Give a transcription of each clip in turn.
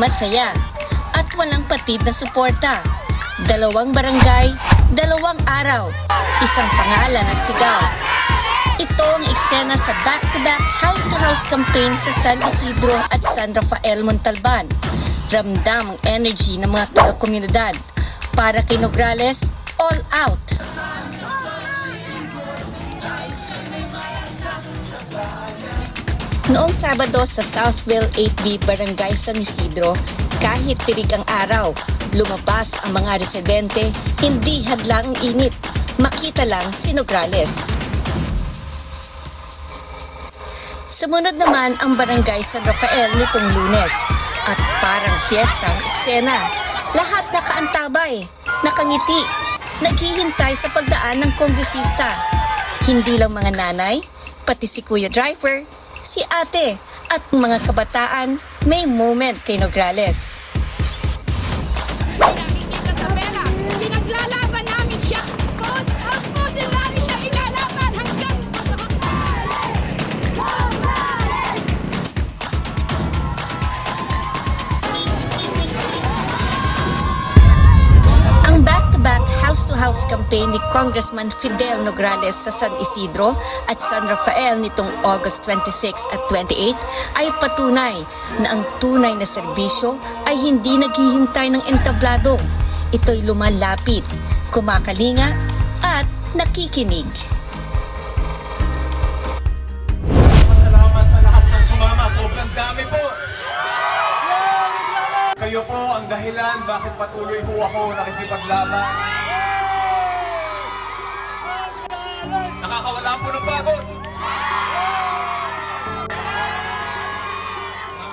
masaya, at walang patid na suporta. 2 barangay, 2 araw, isang pangalan ang sigaw. Ito ang eksena sa back-to-back house-to-house campaign sa San Isidro at San Rafael, Montalban. Ramdam ang energy ng mga taga-komunidad. Para kay Nograles, all out. Noong Sabado sa Southville 8B Barangay San Isidro, kahit tirig ang araw, lumabas ang mga residente, hindi hadlang ang init. Makita lang si Nograles. Sumunod naman ang Barangay San Rafael nitong Lunes at parang fiesta ang eksena. Lahat nakaantabay, nakangiti, naghihintay sa pagdaan ng kongresista. Hindi lang mga nanay, pati si Kuya Driver, si ate at mga kabataan may moment kay Nograles. Nakikita sa pera, pinaglalaban namin siya. House cousin namin siya ilalaban hanggang Ang back-to-back house-to-house campaign ni Congressman Fidel Nograles sa San Isidro at San Rafael nitong August 26 at 28 ay patunay na ang tunay na serbisyo ay hindi naghihintay ng entablado. Ito'y lumalapit, kumakalinga at nakikinig. Salamat sa lahat ng sumama. Sobrang dami po. Kayo po ang dahilan bakit patuloy ho ako nakikipaglaban. Nakakawala po ng pagod.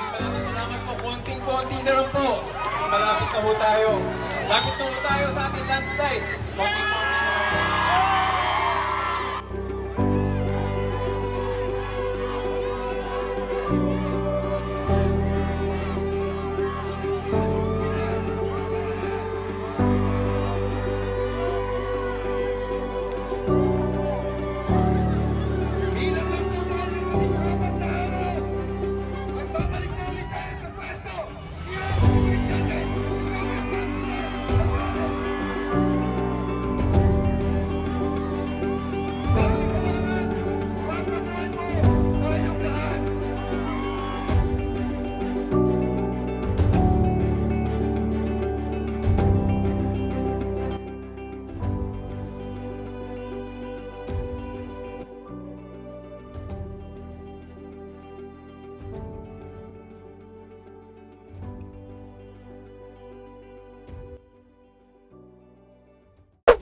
Maraming salamat po. Konting-konti na lang po. Malapit na ho tayo. Lapit na ho tayo sa ating landslide. Konting-konti na lang po. Ilang lang po tayo ng ating 4 na araw. Magbabalik na ulit tayo sa pwesto. Ilang ulit natin si Congressman Fidel Nograles. Maraming salamat. Pagpapaan mo tayong lahat.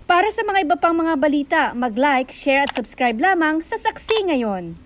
Para sa mga iba pang mga balita, mag-like, share at subscribe lamang sa Saksi Ngayon.